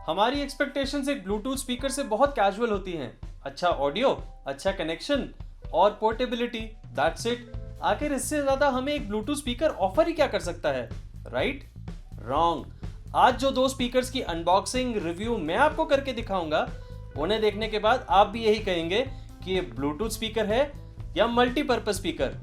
हमारी एक्सपेक्टेशंस एक Bluetooth speaker से बहुत कैजुअल होती हैं। अच्छा ऑडियो, अच्छा कनेक्शन और पोर्टेबिलिटी, दैट्स इट। आखिर इससे ज्यादा हमें एक ब्लूटूथ स्पीकर ऑफर ही क्या कर सकता है, राइट? रॉन्ग। आज जो दो स्पीकर्स की अनबॉक्सिंग रिव्यू मैं आपको करके दिखाऊंगा, उन्हें देखने के बाद आप भी यही कहेंगे कि ये ब्लूटूथ स्पीकर है या मल्टीपर्पज स्पीकर।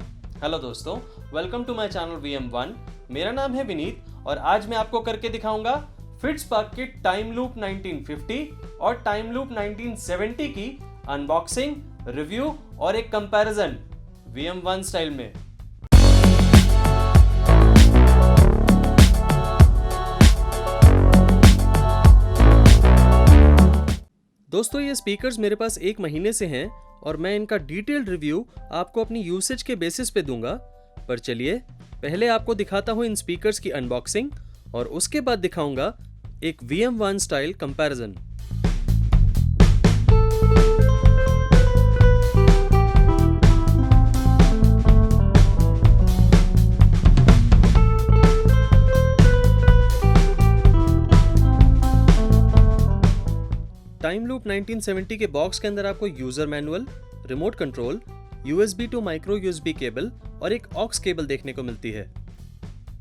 हेलो दोस्तों, welcome to my channel VM1। मेरा नाम है विनीत और आज मैं आपको करके दिखाऊंगा फिट्सबर्ग की टाइम लूप 1950 और टाइम लूप 1970 की अनबॉक्सिंग, रिव्यू और एक कंपैरिजन VM1 स्टाइल में। दोस्तों, ये स्पीकर्स मेरे पास 1 महीने से हैं और मैं इनका डिटेल्ड रिव्यू आपको अपनी यूसेज के बेसिस पे दूंगा। पर चलिए पहले आपको दिखाता हूं इन स्पीकर्स की अनबॉक्सिंग और उसके बाद दिखाऊंगा एक VM1 style comparison. Time loop 1970 के बॉक्स के अंदर आपको user manual, remote control, USB to micro USB cable और एक ऑक्स केबल देखने को मिलती है।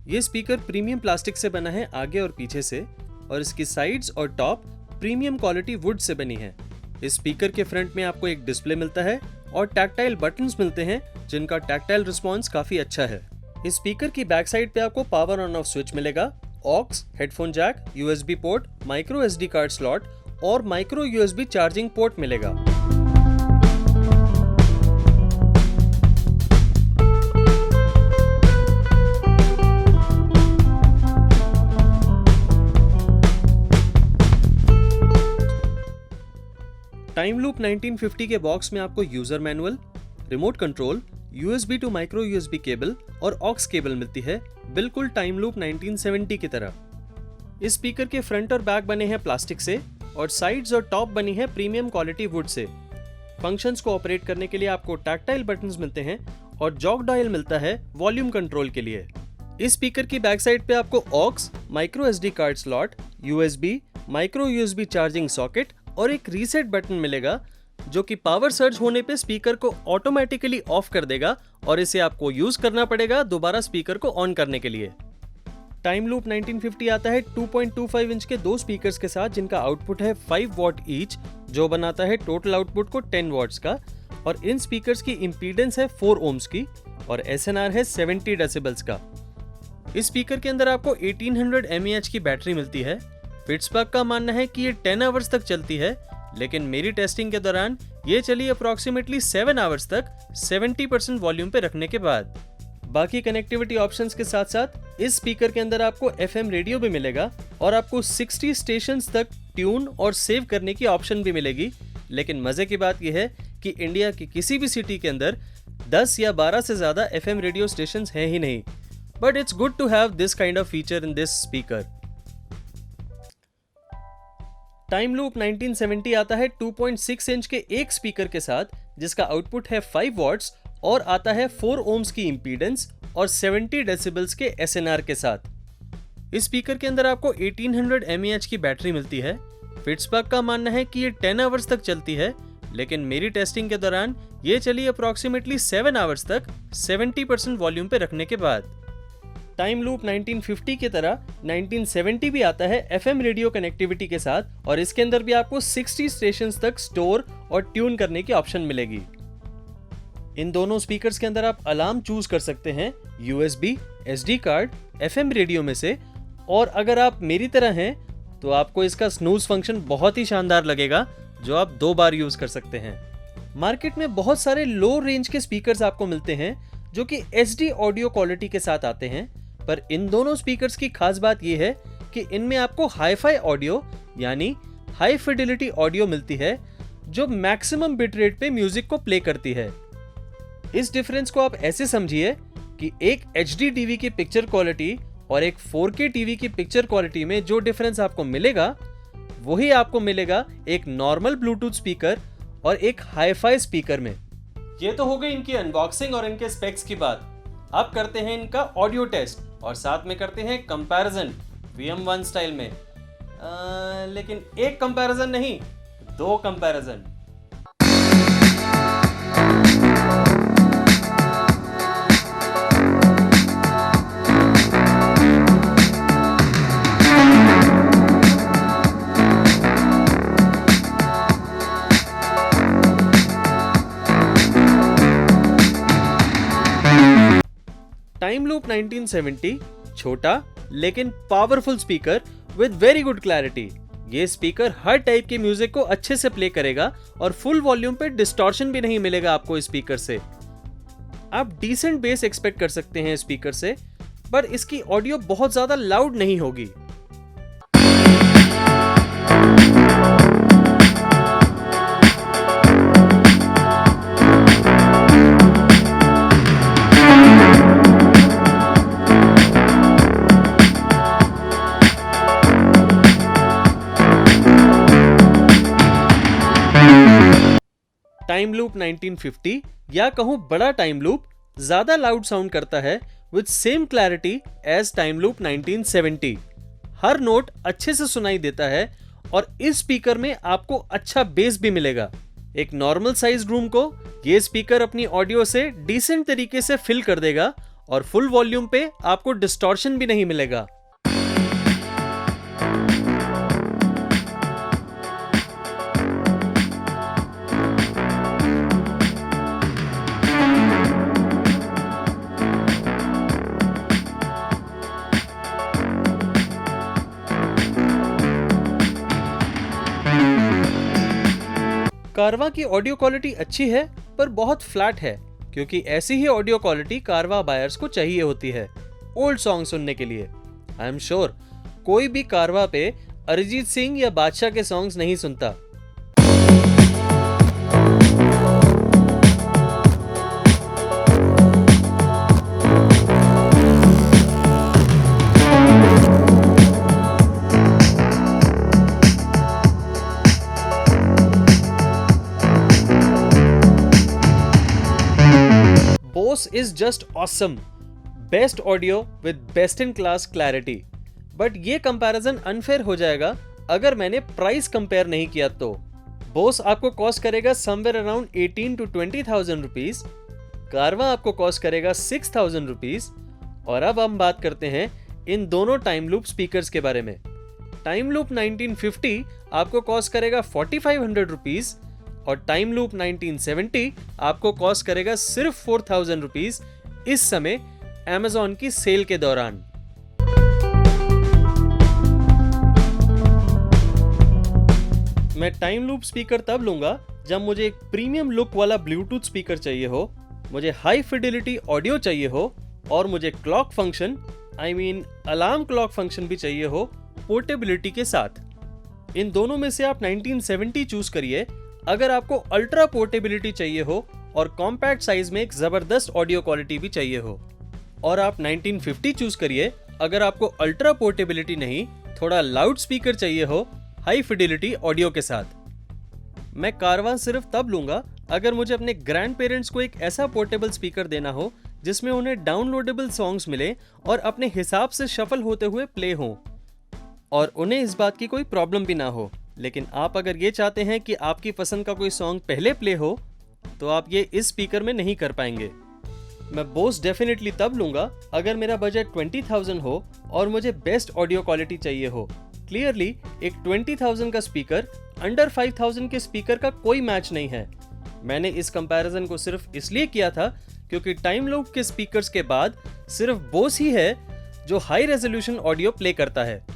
ये स्पीकर प्रीमियम प्लास्टिक से बना है आगे और पीछे से, और इसकी साइड्स और top premium quality would say बनी है। इस स्पीकर के फ्रंट में आपको एक डिस्प्ले मिलता है और टैक्टाइल बटन्स मिलते हैं जिनका टैक्टाइल रिस्पॉन्स काफी अच्छा है। इस स्पीकर की बैक साइड पे आपको पावर ऑन ऑफ स्विच मिलेगा, aux, headphone jack, USB port, micro SD card slot और माइक्रो USB चार्जिंग पोर्ट मिलेगा। टाइम लूप 1950 के बॉक्स में आपको user manual, remote control, USB to micro USB cable और aux cable मिलती है, बिल्कुल टाइम लूप 1970 की तरह। इस स्पीकर के फ्रंट और बैक बने हैं प्लास्टिक से और साइड्स और टॉप बनी है premium quality would say. Functions को ऑपरेट करने के लिए आपको टैक्टाइल बटन्स मिलते हैं और जॉक डायल मिलता है वॉल्यूम कंट्रोल के लिए। इस स्पीकर की बैक साइड पे आपको aux, micro SD card slot, USB, micro USB charging socket और एक रीसेट बटन मिलेगा जो कि पावर सर्ज होने पे स्पीकर को ऑटोमेटिकली ऑफ कर देगा और इसे आपको यूज करना पड़ेगा दोबारा स्पीकर को ऑन करने के लिए। टाइम लूप 1950 आता है 2.25 इंच के दो स्पीकर्स के साथ जिनका आउटपुट है 5 वॉट ईच, जो बनाता है टोटल आउटपुट को 10 वॉट्स का। और इन स्पीकर्स की इंपीडेंस है 4 ओम्स की और SNR है 70 डेसिबल्स का। इस स्पीकर के अंदर आपको 1800 mAh की बैटरी मिलती है। फिट्सबर्ग का मानना है कि ये 10 आवर्स तक चलती है, लेकिन मेरी टेस्टिंग के दौरान ये चली अप्रॉक्सीमेटली 7 आवर्स तक 70% वॉल्यूम पे रखने के बाद। बाकी कनेक्टिविटी ऑप्शंस के साथ साथ इस स्पीकर के अंदर आपको FM रेडियो भी मिलेगा और आपको 60 स्टेशंस तक ट्यून और सेव करने की ऑप्शन भी मिलेगी। लेकिन मजे की बात यह है कि इंडिया की किसी भी सिटी के अंदर 10 या 12 से ज्यादा FM रेडियो स्टेशंस हैं ही नहीं। But it's good to have this kind of feature in this speaker. Time loop 1970 आता है 2.6 इंच के एक स्पीकर के साथ जिसका आउटपुट है 5 वॉट्स और आता है 4 ओम्स की इंपीडेंस और 70 डेसिबल्स के SNR के साथ। इस स्पीकर के अंदर आपको 1800 mAh की बैटरी मिलती है। फिट्सबर्ग का मानना है कि ये 10 आवर्स तक चलती है, लेकिन मेरी टेस्टिंग के दौरान ये चली अप्रॉक्सीमेटली 7 आवर्स तक 70% वॉल्यूम पे रखने के बाद। टाइम लूप 1950 की तरह 1970 भी आता है FM रेडियो कनेक्टिविटी के साथ और इसके अंदर भी आपको 60 स्टेशंस तक स्टोर और ट्यून करने की ऑप्शन मिलेगी। इन दोनों स्पीकर्स के अंदर आप अलार्म चूज कर सकते हैं USB, SD card, FM radio में से, और अगर आप मेरी तरह हैं तो आपको इसका स्नूज फंक्शन बहुत ही शानदार लगेगा जो आप 2 बार यूज कर सकते हैं। मार्केट में बहुत सारे लो रेंज के स्पीकर्स आपको मिलते हैं जो कि HD ऑडियो क्वालिटी के साथ आते हैं, पर इन दोनों स्पीकर्स की खास बात यह है कि इनमें आपको हाई-फाई ऑडियो यानी हाई फिडेलिटी ऑडियो मिलती है जो मैक्सिमम बिट रेट पे म्यूजिक को प्ले करती है। इस डिफरेंस को आप ऐसे समझिए कि एक HD टीवी की पिक्चर क्वालिटी और एक 4K टीवी की पिक्चर क्वालिटी में जो डिफरेंस आपको मिलेगा वही आपको मिलेगा एक नॉर्मल ब्लूटूथ स्पीकर और एक हाई-फाई स्पीकर में। ये तो हो गई इनकी अनबॉक्सिंग और इनके स्पेक्स की बात। अब करते हैं इनका ऑडियो टेस्ट और साथ में करते हैं कंपैरिजन VM1 स्टाइल में। लेकिन एक कंपैरिजन नहीं, दो कंपैरिजन। टाइम लूप 1970 छोटा लेकिन powerful speaker with very good clarity. ये स्पीकर हर टाइप के म्यूजिक को अच्छे से प्ले करेगा और फुल वॉल्यूम पे डिस्टॉर्शन भी नहीं मिलेगा आपको इस स्पीकर से। आप डिसेंट बेस एक्सपेक्ट कर सकते हैं स्पीकर से, पर इसकी ऑडियो बहुत ज्यादा लाउड नहीं होगी। टाइम लूप 1950 या कहूं बड़ा टाइम लूप ज्यादा लाउड साउंड करता है with same clarity as time loop 1970। हर नोट अच्छे से सुनाई देता है और इस स्पीकर में आपको अच्छा बेस भी मिलेगा। एक नॉर्मल साइज रूम को ये स्पीकर अपनी ऑडियो से डिसेंट तरीके से फिल कर देगा और फुल वॉल्यूम पे आपको डिस्टॉर्शन भी नहीं मिलेगा। कारवा की ऑडियो क्वालिटी अच्छी है पर बहुत फ्लैट है, क्योंकि ऐसी ही ऑडियो क्वालिटी कारवा बायर्स को चाहिए होती है ओल्ड सॉन्ग सुनने के लिए। आई एम श्योर कोई भी कारवा पे अरिजीत सिंह या बादशाह के सॉन्ग्स नहीं सुनता। Bose is just awesome, best audio with best in class clarity। But ये कंपैरिजन अनफेयर हो जाएगा अगर मैंने प्राइस कंपेयर नहीं किया तो। Bose आपको कॉस्ट करेगा समवेयर अराउंड 18 to 20,000 रुपीज, कारवा आपको कॉस्ट करेगा 6,000 रुपीज। और अब हम बात करते हैं इन दोनों टाइम लूप स्पीकर्स के बारे में। टाइम लूप 1950 आपको कॉस्ट करेगा 4,500 रुपीज और टाइम लूप 1970 आपको कॉस्ट करेगा सिर्फ 4,000 रुपीज इस समय Amazon की सेल के दौरान। मैं टाइम लूप स्पीकर तब लूंगा जब मुझे एक प्रीमियम लुक वाला ब्लूटूथ स्पीकर चाहिए हो, मुझे हाई फिडिलिटी ऑडियो चाहिए हो और मुझे clock function alarm clock function भी चाहिए हो पोर्टेबिलिटी के साथ। इन दोनों में से आप 1970 चूज करिए अगर आपको अल्ट्रा पोर्टेबिलिटी चाहिए हो और कॉम्पैक्ट साइज में एक जबरदस्त ऑडियो क्वालिटी भी चाहिए हो, और आप 1950 चूज करिए अगर आपको अल्ट्रा पोर्टेबिलिटी नहीं थोड़ा लाउड स्पीकर चाहिए हो हाई फिडिलिटी ऑडियो के साथ। मैं कारवा सिर्फ तब लूंगा अगर मुझे अपने ग्रैंड पेरेंट्स को एक ऐसा पोर्टेबल स्पीकर देना हो जिसमें उन्हें डाउनलोडेबल सॉन्ग्स मिले और अपने हिसाब से शफल होते हुए प्ले हों और उन्हें इस बात की कोई प्रॉब्लम भी ना हो। लेकिन आप अगर ये चाहते हैं कि आपकी पसंद का कोई सॉन्ग पहले प्ले हो तो आप ये इस स्पीकर में नहीं कर पाएंगे। मैं बोस डेफिनेटली तब लूंगा अगर मेरा बजट 20,000 हो और मुझे बेस्ट ऑडियो क्वालिटी चाहिए हो। क्लियरली एक 20,000 का स्पीकर अंडर 5,000 के स्पीकर का कोई मैच नहीं है। मैंने इस कंपैरिजन को सिर्फ इसलिए किया था क्योंकि टाइम लूप के स्पीकर्स के बाद सिर्फ बोस ही है जो हाई रेजोल्यूशन ऑडियो प्ले करता है।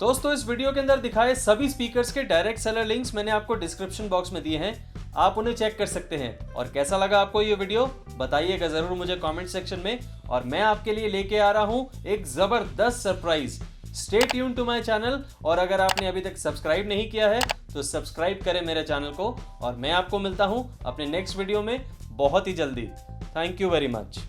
दोस्तों, इस वीडियो के अंदर दिखाए सभी स्पीकर्स के डायरेक्ट सेलर लिंक्स मैंने आपको डिस्क्रिप्शन बॉक्स में दिए हैं, आप उन्हें चेक कर सकते हैं। और कैसा लगा आपको ये वीडियो बताइएगा जरूर मुझे कमेंट सेक्शन में, और मैं आपके लिए लेके आ रहा हूं एक जबरदस्त surprise. Stay tune to my channel, और अगर आपने अभी तक सब्सक्राइब नहीं किया है तो सब्सक्राइब करें मेरे चैनल को, और मैं आपको मिलता हूं अपने नेक्स्ट वीडियो में बहुत ही जल्दी। Thank you very much.